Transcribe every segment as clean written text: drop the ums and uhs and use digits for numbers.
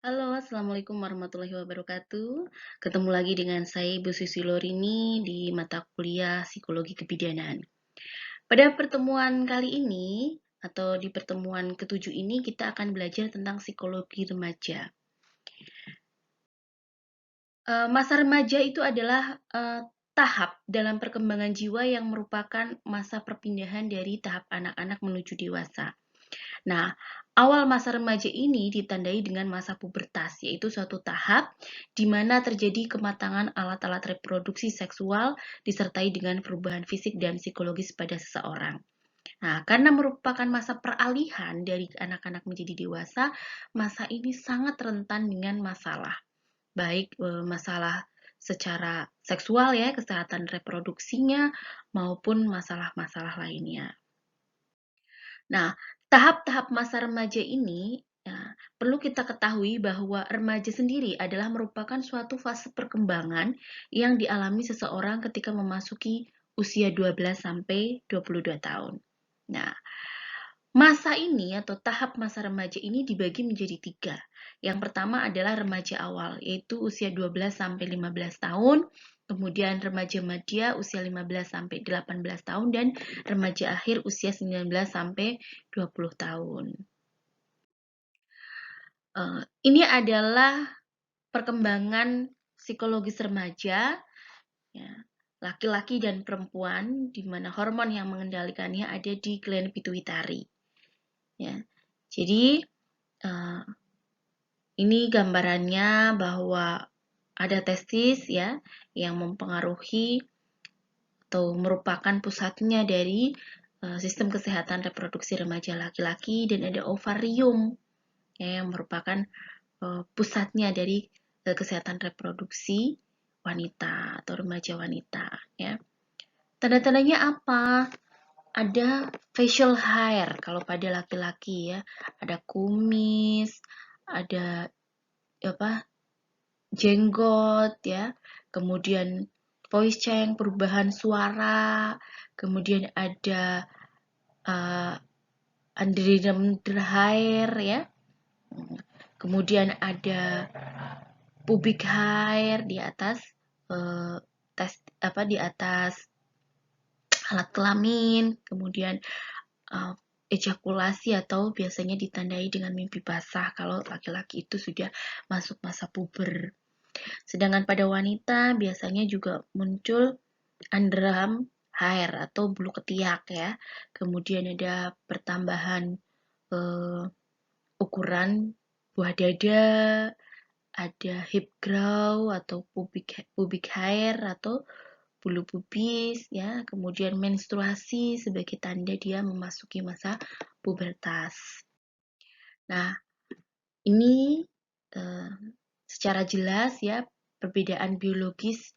Halo, Assalamualaikum warahmatullahi wabarakatuh. Ketemu lagi dengan saya Ibu Susi Lorini di mata kuliah Psikologi Kebidanan. Pada pertemuan kali ini, atau di pertemuan ketujuh ini, kita akan belajar tentang psikologi remaja. Masa remaja itu adalah tahap dalam perkembangan jiwa yang merupakan masa perpindahan dari tahap anak-anak menuju dewasa. Nah, awal masa remaja ini ditandai dengan masa pubertas, yaitu suatu tahap di mana terjadi kematangan alat-alat reproduksi seksual disertai dengan perubahan fisik dan psikologis pada seseorang. Nah, karena merupakan masa peralihan dari anak-anak menjadi dewasa, masa ini sangat rentan dengan masalah, baik masalah secara seksual ya, kesehatan reproduksinya, maupun masalah-masalah lainnya. Nah, tahap-tahap masa remaja ini ya, perlu kita ketahui bahwa remaja sendiri adalah merupakan suatu fase perkembangan yang dialami seseorang ketika memasuki usia 12 sampai 22 tahun. Nah, masa ini atau tahap masa remaja ini dibagi menjadi tiga. Yang pertama adalah remaja awal, yaitu usia 12 sampai 15 tahun, kemudian remaja madya usia 15 sampai 18 tahun, dan remaja akhir usia 19 sampai 20 tahun. Ini adalah perkembangan psikologis remaja, ya, laki-laki dan perempuan, di mana hormon yang mengendalikannya ada di gland pituitari. Ya. Jadi ini gambarannya bahwa ada testis ya yang mempengaruhi atau merupakan pusatnya dari sistem kesehatan reproduksi remaja laki-laki, dan ada ovarium ya, yang merupakan pusatnya dari kesehatan reproduksi wanita atau remaja wanita ya. Tanda-tandanya apa? Ada facial hair kalau pada laki-laki ya, ada kumis, ada apa? Jenggot ya, kemudian voice change, perubahan suara, kemudian ada under hair ya, kemudian ada pubic hair di atas di atas alat kelamin, kemudian ejakulasi atau biasanya ditandai dengan mimpi basah kalau laki-laki itu sudah masuk masa puber. Sedangkan pada wanita biasanya juga muncul underarm hair atau bulu ketiak ya. Kemudian ada pertambahan ukuran buah dada, ada hip brow atau pubic hair atau bulu pubis ya. Kemudian menstruasi sebagai tanda dia memasuki masa pubertas. Nah, ini secara jelas ya perbedaan biologis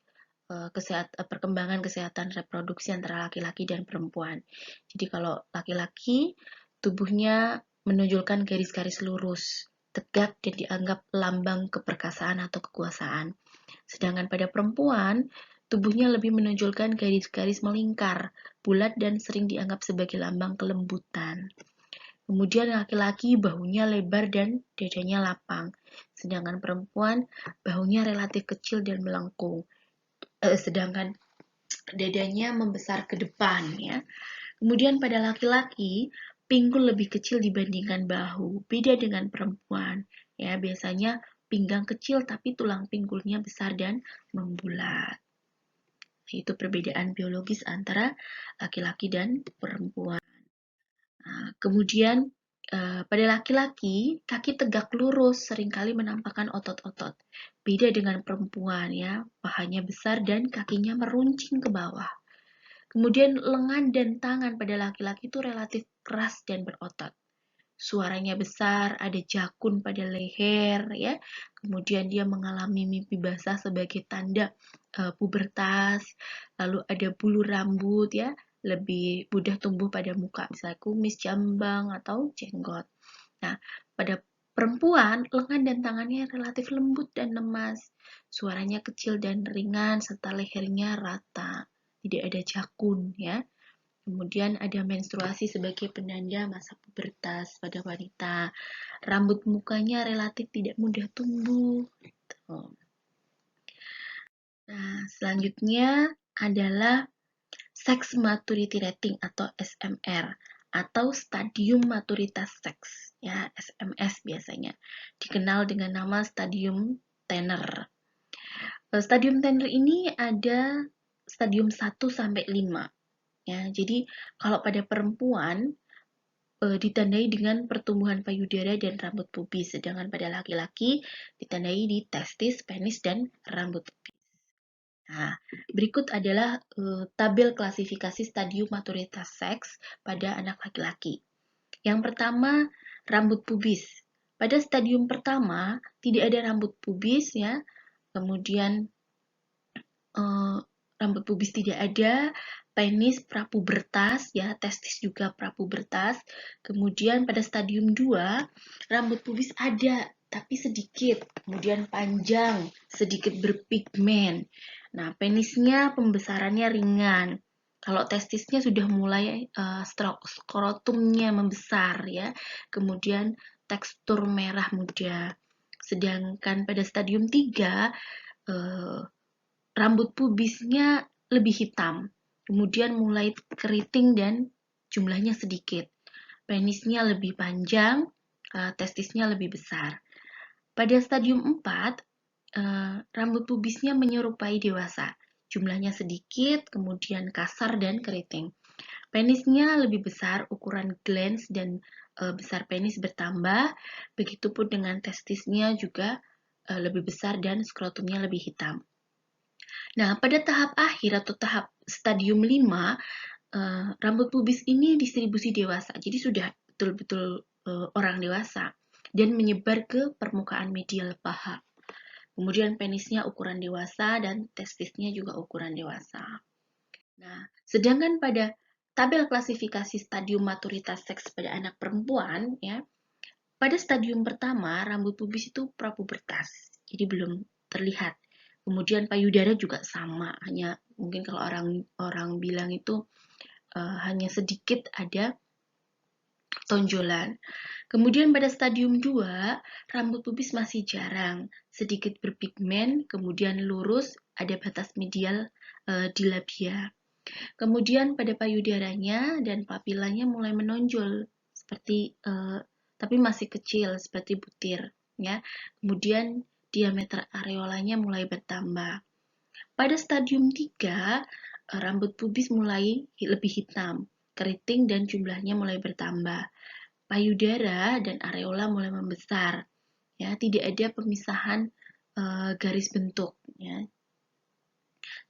perkembangan kesehatan reproduksi antara laki-laki dan perempuan. Jadi kalau laki-laki tubuhnya menonjolkan garis-garis lurus, tegak, dan dianggap lambang keperkasaan atau kekuasaan. Sedangkan pada perempuan, tubuhnya lebih menonjolkan garis-garis melingkar, bulat, dan sering dianggap sebagai lambang kelembutan. Kemudian laki-laki bahunya lebar dan dadanya lapang, sedangkan perempuan bahunya relatif kecil dan melengkung. Sedangkan dadanya membesar ke depan ya. Kemudian pada laki-laki, pinggul lebih kecil dibandingkan bahu, beda dengan perempuan. Ya, biasanya pinggang kecil tapi tulang pinggulnya besar dan membulat. Itu perbedaan biologis antara laki-laki dan perempuan. Nah, kemudian pada laki-laki, kaki tegak lurus seringkali menampakkan otot-otot. Beda dengan perempuan ya, pahanya besar dan kakinya meruncing ke bawah. Kemudian lengan dan tangan pada laki-laki itu relatif keras dan berotot. Suaranya besar, ada jakun pada leher ya. Kemudian dia mengalami mimpi basah sebagai tanda pubertas. Lalu ada bulu rambut ya, lebih mudah tumbuh pada muka, misalnya kumis, jambang, atau jenggot. Nah, pada perempuan, lengan dan tangannya relatif lembut dan lemas. Suaranya kecil dan ringan, serta lehernya rata. Tidak ada jakun ya. Kemudian ada menstruasi sebagai penanda masa pubertas pada wanita. Rambut mukanya relatif tidak mudah tumbuh. Gitu. Nah, selanjutnya adalah Sex Maturity Rating atau SMR atau Stadium Maturitas Seks, ya SMS biasanya. Dikenal dengan nama Stadium Tenor. Stadium Tenor ini ada stadium 1 sampai 5. Ya, jadi kalau pada perempuan ditandai dengan pertumbuhan payudara dan rambut pubis, sedangkan pada laki-laki ditandai di testis, penis, dan rambut pubis. Nah, berikut adalah tabel klasifikasi stadium maturitas seks pada anak laki-laki. Yang pertama, rambut pubis. Pada stadium pertama tidak ada rambut pubis ya. Kemudian rambut pubis tidak ada, penis prapubertas ya, testis juga prapubertas. Kemudian pada stadium 2 rambut pubis ada tapi sedikit, kemudian panjang, sedikit berpigmen. Nah, penisnya pembesarannya ringan. Kalau testisnya sudah mulai skrotumnya membesar ya. Kemudian tekstur merah muda. Sedangkan pada stadium 3 rambut pubisnya lebih hitam, kemudian mulai keriting dan jumlahnya sedikit. Penisnya lebih panjang, testisnya lebih besar. Pada stadium 4, rambut pubisnya menyerupai dewasa. Jumlahnya sedikit, kemudian kasar dan keriting. Penisnya lebih besar, ukuran glans dan besar penis bertambah. Begitupun dengan testisnya juga lebih besar dan skrotumnya lebih hitam. Nah, pada tahap akhir atau tahap stadium 5, rambut pubis ini distribusi dewasa. Jadi sudah betul-betul orang dewasa dan menyebar ke permukaan medial paha. Kemudian penisnya ukuran dewasa dan testisnya juga ukuran dewasa. Nah, sedangkan pada tabel klasifikasi stadium maturitas seks pada anak perempuan ya, pada stadium pertama rambut pubis itu prapubertas. Jadi belum terlihat. Kemudian payudara juga sama, hanya mungkin kalau orang bilang itu hanya sedikit ada tonjolan. Kemudian pada stadium 2, rambut pubis masih jarang, sedikit berpigmen, kemudian lurus, ada batas medial di labia. Kemudian pada payudaranya dan papilanya mulai menonjol seperti tapi masih kecil seperti butir ya. Kemudian diameter areolanya mulai bertambah. Pada stadium 3, rambut pubis mulai lebih hitam, keriting dan jumlahnya mulai bertambah. Payudara dan areola mulai membesar. Ya, tidak ada pemisahan garis bentuk ya.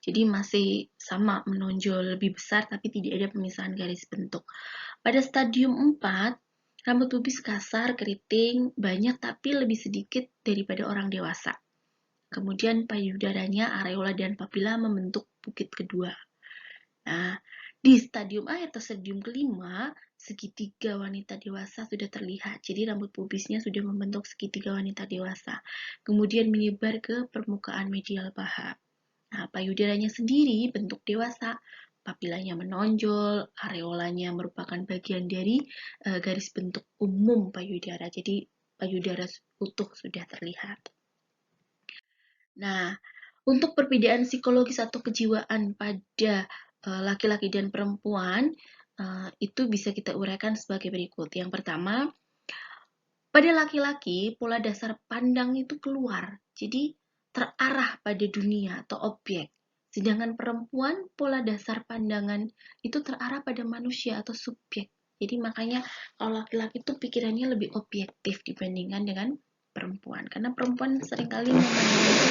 Jadi masih sama menonjol lebih besar tapi tidak ada pemisahan garis bentuk. Pada stadium 4, rambut pubis kasar, keriting, banyak tapi lebih sedikit daripada orang dewasa. Kemudian payudaranya, areola, dan papila membentuk bukit kedua. Nah, di stadium akhir atau stadium kelima, segitiga wanita dewasa sudah terlihat. Jadi rambut pubisnya sudah membentuk segitiga wanita dewasa. Kemudian menyebar ke permukaan medial paha. Nah, payudaranya sendiri bentuk dewasa, papilanya menonjol, areolanya merupakan bagian dari garis bentuk umum payudara. Jadi payudara utuh sudah terlihat. Nah, untuk perbedaan psikologis atau kejiwaan pada laki-laki dan perempuan itu bisa kita uraikan sebagai berikut. Yang pertama, pada laki-laki pola dasar pandang itu keluar. Jadi terarah pada dunia atau objek. Sedangkan perempuan, pola dasar pandangan itu terarah pada manusia atau subjek. Jadi makanya kalau laki-laki itu pikirannya lebih objektif dibandingkan dengan perempuan. Karena perempuan seringkali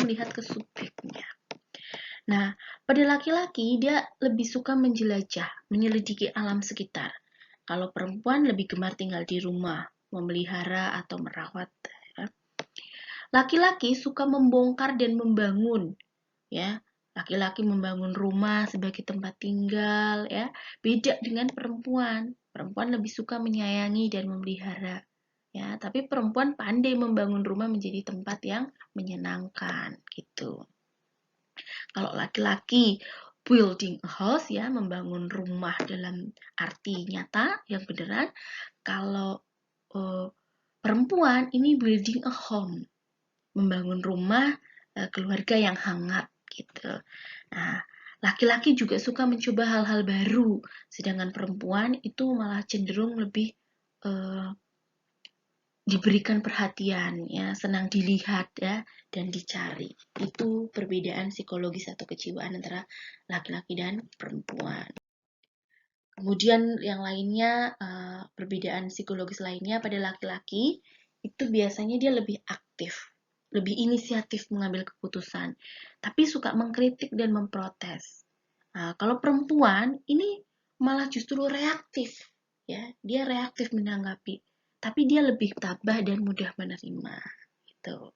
melihat ke subjeknya. Nah, pada laki-laki dia lebih suka menjelajah, menyelidiki alam sekitar. Kalau perempuan lebih gemar tinggal di rumah, memelihara atau merawat. Laki-laki suka membongkar dan membangun, ya. Laki-laki membangun rumah sebagai tempat tinggal, ya. Beda dengan perempuan. Perempuan lebih suka menyayangi dan memelihara, ya. Tapi perempuan pandai membangun rumah menjadi tempat yang menyenangkan, gitu. Kalau laki-laki building a house, ya, membangun rumah dalam arti nyata yang beneran. Kalau perempuan ini building a home, membangun rumah keluarga yang hangat gitu. Nah, laki-laki juga suka mencoba hal-hal baru, sedangkan perempuan itu malah cenderung lebih diberikan perhatian, ya, senang dilihat, ya, dan dicari. Itu perbedaan psikologis atau kejiwaan antara laki-laki dan perempuan. Kemudian yang lainnya, perbedaan psikologis lainnya pada laki-laki itu biasanya dia lebih aktif, lebih inisiatif mengambil keputusan, tapi suka mengkritik dan memprotes. Nah, kalau perempuan ini malah justru reaktif, ya, dia reaktif menanggapi, tapi dia lebih tabah dan mudah menerima, gitu.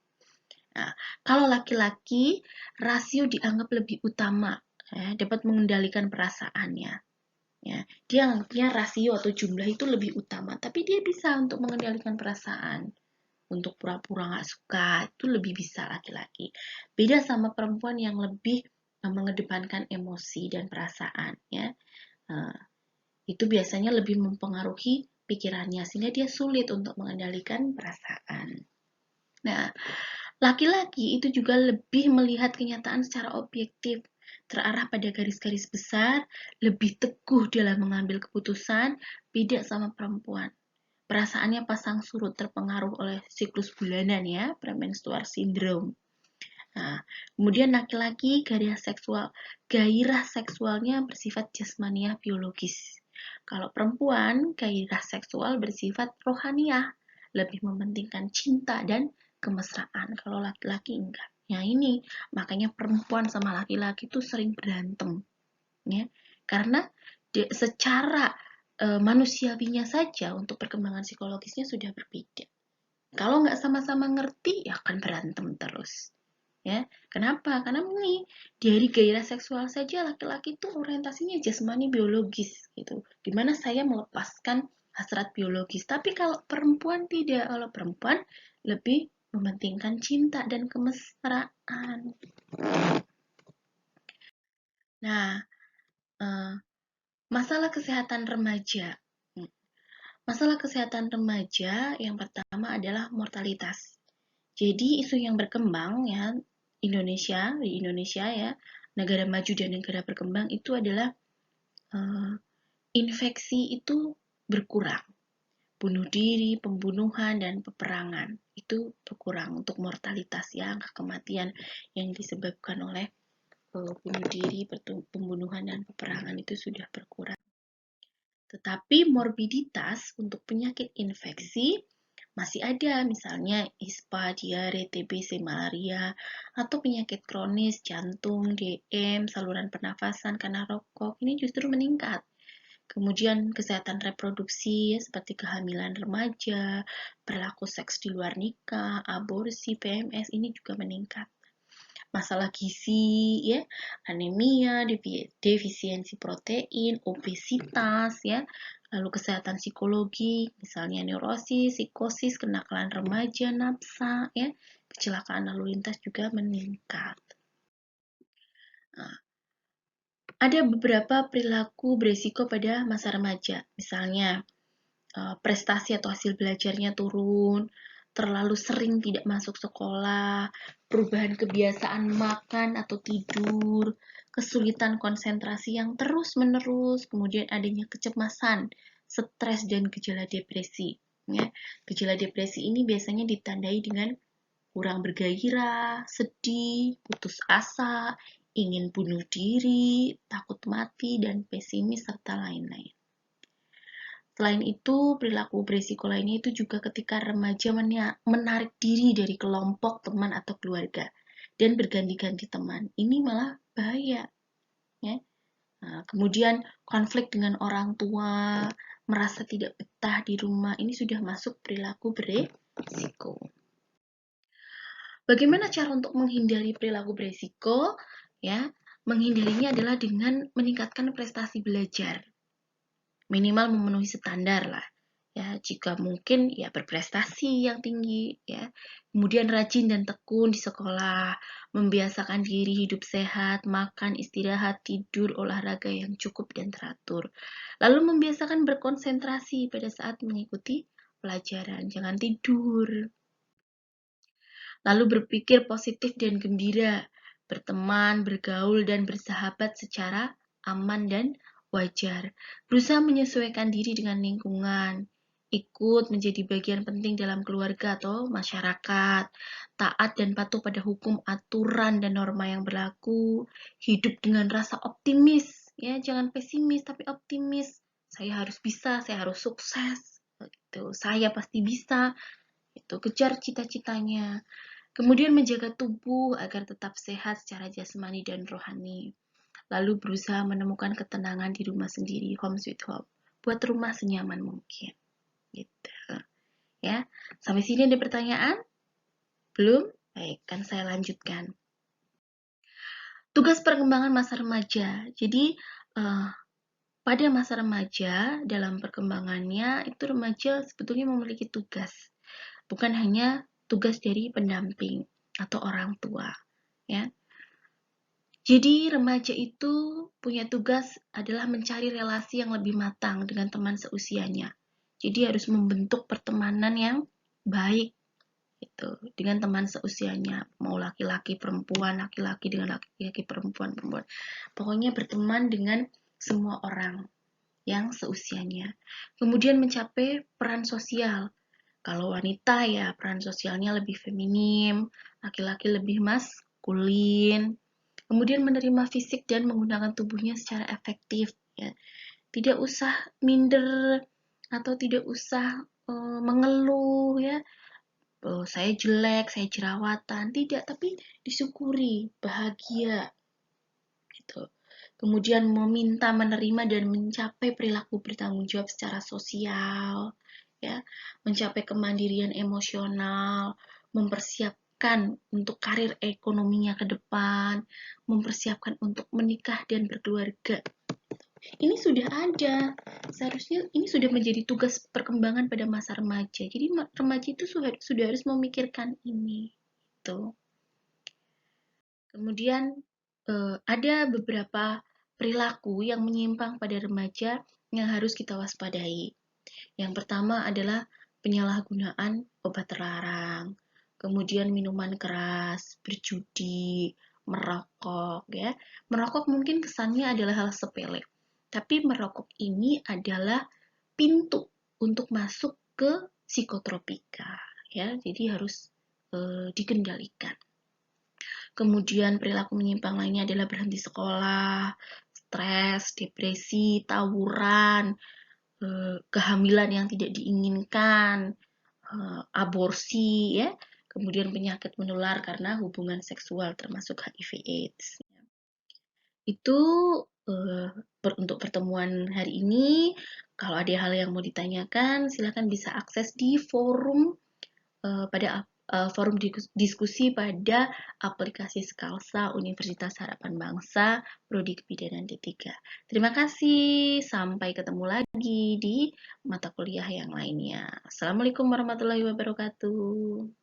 Nah, kalau laki-laki, rasio dianggap lebih utama, ya, dapat mengendalikan perasaannya. Ya, dia anggapnya rasio atau jumlah itu lebih utama, tapi dia bisa untuk mengendalikan perasaan. Untuk pura-pura nggak suka, itu lebih bisa laki-laki. Beda sama perempuan yang lebih mengedepankan emosi dan perasaan, ya. Itu biasanya lebih mempengaruhi pikirannya, sehingga dia sulit untuk mengendalikan perasaan. Nah, laki-laki itu juga lebih melihat kenyataan secara objektif, terarah pada garis-garis besar, lebih teguh dalam mengambil keputusan, beda sama perempuan. Perasaannya pasang surut, terpengaruh oleh siklus bulanan, ya, premenstrual syndrome. Nah, kemudian laki-laki gairah seksualnya bersifat jasmaniah biologis. Kalau perempuan, gairah seksual bersifat rohaniah, lebih mementingkan cinta dan kemesraan. Kalau laki-laki enggak. Ya, ini makanya perempuan sama laki-laki itu sering berantem, ya. Karena secara manusiawinya saja untuk perkembangan psikologisnya sudah berbeda. Kalau nggak sama-sama ngerti, ya akan berantem terus. Ya, kenapa? Karena ini dari gairah seksual saja laki-laki itu orientasinya jasmani biologis gitu. Dimana saya melepaskan hasrat biologis. Tapi kalau perempuan tidak, kalau perempuan lebih mementingkan cinta dan kemesraan. Nah, masalah kesehatan remaja. Masalah kesehatan remaja yang pertama adalah mortalitas. Jadi isu yang berkembang, ya, di Indonesia, ya, negara maju dan negara berkembang itu adalah infeksi itu berkurang. Bunuh diri, pembunuhan, dan peperangan itu berkurang untuk mortalitas, ya, angka kematian yang disebabkan oleh bunuh diri, pembunuhan, dan peperangan itu sudah berkurang. Tetapi morbiditas untuk penyakit infeksi masih ada, misalnya ISPA, diare, TBC, malaria, atau penyakit kronis, jantung, DM, saluran pernafasan karena rokok, ini justru meningkat. Kemudian kesehatan reproduksi, ya, seperti kehamilan remaja, perilaku seks di luar nikah, aborsi, PMS, ini juga meningkat. Masalah gizi, ya, anemia, defisiensi protein, obesitas, ya, lalu kesehatan psikologi, misalnya neurosis, psikosis, kenakalan remaja, nafsa, ya, kecelakaan lalu lintas juga meningkat. Nah, ada beberapa perilaku beresiko pada masa remaja, misalnya prestasi atau hasil belajarnya turun, terlalu sering tidak masuk sekolah, perubahan kebiasaan makan atau tidur, kesulitan konsentrasi yang terus-menerus, kemudian adanya kecemasan, stres, dan gejala depresi. Ya, gejala depresi ini biasanya ditandai dengan kurang bergairah, sedih, putus asa, ingin bunuh diri, takut mati, dan pesimis, serta lain-lain. Selain itu, perilaku beresiko lainnya itu juga ketika remaja menarik diri dari kelompok teman atau keluarga dan berganti-ganti teman. Ini malah bahaya, ya. Nah, kemudian konflik dengan orang tua, merasa tidak betah di rumah, ini sudah masuk perilaku beresiko. Bagaimana cara untuk menghindari perilaku beresiko? Ya, menghindarinya adalah dengan meningkatkan prestasi belajar. Minimal memenuhi standar lah. Ya, jika mungkin ya berprestasi yang tinggi ya. Kemudian rajin dan tekun di sekolah, membiasakan diri hidup sehat, makan, istirahat, tidur, olahraga yang cukup dan teratur. Lalu membiasakan berkonsentrasi pada saat mengikuti pelajaran, jangan tidur. Lalu berpikir positif dan gembira, berteman, bergaul, dan bersahabat secara aman dan wajar. Berusaha menyesuaikan diri dengan lingkungan, ikut menjadi bagian penting dalam keluarga atau masyarakat, taat dan patuh pada hukum, aturan, dan norma yang berlaku, hidup dengan rasa optimis, ya jangan pesimis tapi optimis. Saya harus bisa, saya harus sukses, gitu. Saya pasti bisa. Itu kejar cita-citanya. Kemudian menjaga tubuh agar tetap sehat secara jasmani dan rohani. Lalu berusaha menemukan ketenangan di rumah sendiri, home sweet home. Buat rumah senyaman mungkin. Gitu. Ya. Sampai sini ada pertanyaan? Belum? Baik, kan saya lanjutkan. Tugas perkembangan masa remaja. Jadi, pada masa remaja, dalam perkembangannya, itu remaja sebetulnya memiliki tugas. Bukan hanya tugas dari pendamping atau orang tua. Ya. Jadi remaja itu punya tugas adalah mencari relasi yang lebih matang dengan teman seusianya. Jadi harus membentuk pertemanan yang baik gitu dengan teman seusianya, mau laki-laki perempuan, laki-laki dengan laki-laki perempuan perempuan. Pokoknya berteman dengan semua orang yang seusianya. Kemudian mencapai peran sosial. Kalau wanita ya peran sosialnya lebih feminim, laki-laki lebih maskulin. Kemudian menerima fisik dan menggunakan tubuhnya secara efektif. Ya. Tidak usah minder atau tidak usah mengeluh ya. Oh, saya jelek, saya jerawatan. Tidak, tapi disyukuri, bahagia. Gitu. Kemudian meminta, menerima, dan mencapai perilaku bertanggung jawab secara sosial. Ya, mencapai kemandirian emosional, mempersiapkan untuk karir ekonominya ke depan, mempersiapkan untuk menikah dan berkeluarga. Ini sudah ada. Seharusnya ini sudah menjadi tugas perkembangan pada masa remaja. Jadi remaja itu sudah harus memikirkan ini. Gitu. Kemudian ada beberapa perilaku yang menyimpang pada remaja yang harus kita waspadai. Yang pertama adalah penyalahgunaan obat terlarang, kemudian minuman keras, berjudi, merokok ya. Merokok mungkin kesannya adalah hal sepele, tapi merokok ini adalah pintu untuk masuk ke psikotropika ya. Jadi harus dikendalikan. Kemudian perilaku menyimpang lainnya adalah berhenti sekolah, stres, depresi, tawuran, kehamilan yang tidak diinginkan, aborsi, ya, kemudian penyakit menular karena hubungan seksual termasuk HIV/AIDS. Itu untuk pertemuan hari ini. Kalau ada hal yang mau ditanyakan, silakan bisa akses di forum pada forum diskusi pada aplikasi Skalsa Universitas Harapan Bangsa Prodi Kebidanan D3. Terima kasih, sampai ketemu lagi di mata kuliah yang lainnya. Assalamualaikum warahmatullahi wabarakatuh.